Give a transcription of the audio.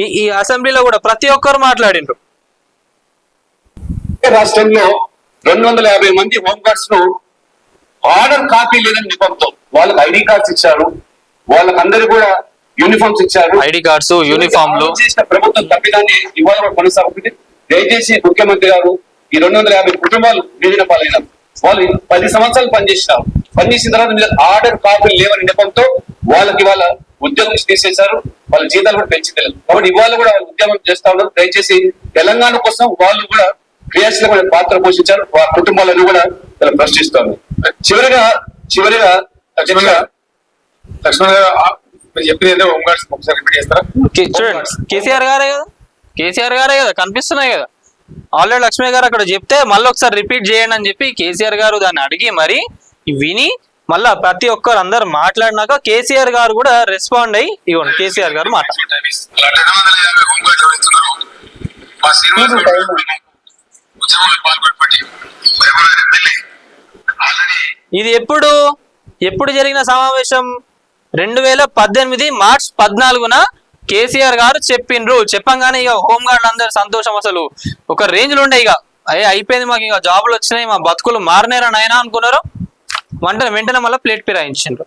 ఈ అసెంబ్లీలో కూడా ప్రతి ఒక్కరు మాట్లాడిండ్రు. రాష్ట్రంలో 250 మంది హోంగార్డ్స్ ను ఆర్డర్ కాపీ లేదని నిపంతో వాళ్ళకి ఐడి కార్డ్స్ ఇచ్చారు, వాళ్ళకందరూ కూడా యూనిఫామ్స్ ఇచ్చారు. ఐడి కార్డ్స్, యూనిఫామ్లు చేసిన ప్రభుత్వం తప్పిదాన్ని ఇవాళ కూడా కొనసాగుతుంది. దయచేసి ముఖ్యమంత్రి గారు ఈ 250 కుటుంబాలు వీధిన పాలైనారు. వాళ్ళు 10 సంవత్సరాలు పనిచేసినారు. పనిచేసిన తర్వాత మీరు ఆర్డర్ కాపీలు లేవని నెపంతో వాళ్ళకి వాళ్ళ ఉద్యోగం తీసేశారు, వాళ్ళ జీతాలు కూడా పెంచుతలేదు. కాబట్టి ఇవాళ కూడా వాళ్ళు ఉద్యమం చేస్తా ఉన్నారు. దయచేసి తెలంగాణ కోసం వాళ్ళు కూడా క్రియాశీలమైన పాత్ర పోషించారు. వారి కుటుంబాలను కూడా ప్రశ్నిస్తారు. చివరిగా లక్ష్మణ్ గారు చెప్పిన హోంగార్డ్స్ ఒకసారి రిపీట్ చేస్తారా? చూడండి, కేసీఆర్ గారే కదా కనిపిస్తున్నాయి కదా. ఆల్రెడీ లక్ష్మీ గారు అక్కడ చెప్తే మళ్ళీ ఒకసారి రిపీట్ చేయండి అని చెప్పి కేసీఆర్ గారు దాన్ని అడిగి మరి విని మళ్ళా ప్రతి ఒక్కరు అందరు మాట్లాడినాక కేసీఆర్ గారు కూడా రెస్పాండ్ అయ్యి ఇవ్వండి కేసీఆర్ గారు ఇది ఎప్పుడు జరిగిన సమావేశం? 2018 మార్చ్ 14న కేసీఆర్ గారు చెప్పిండ్రు. చెప్పంగానే ఇక హోంగార్డ్ అందరు సంతోషం అసలు ఒక రేంజ్ లో ఉండే. ఇక అయిపోయింది, మాకు ఇక జాబులు వచ్చినాయి, మా బతుకులు మారినారని అయినా అనుకున్నారు. వెంటనే మళ్ళీ ప్లేట్ ఫిరాయించిండ్రు.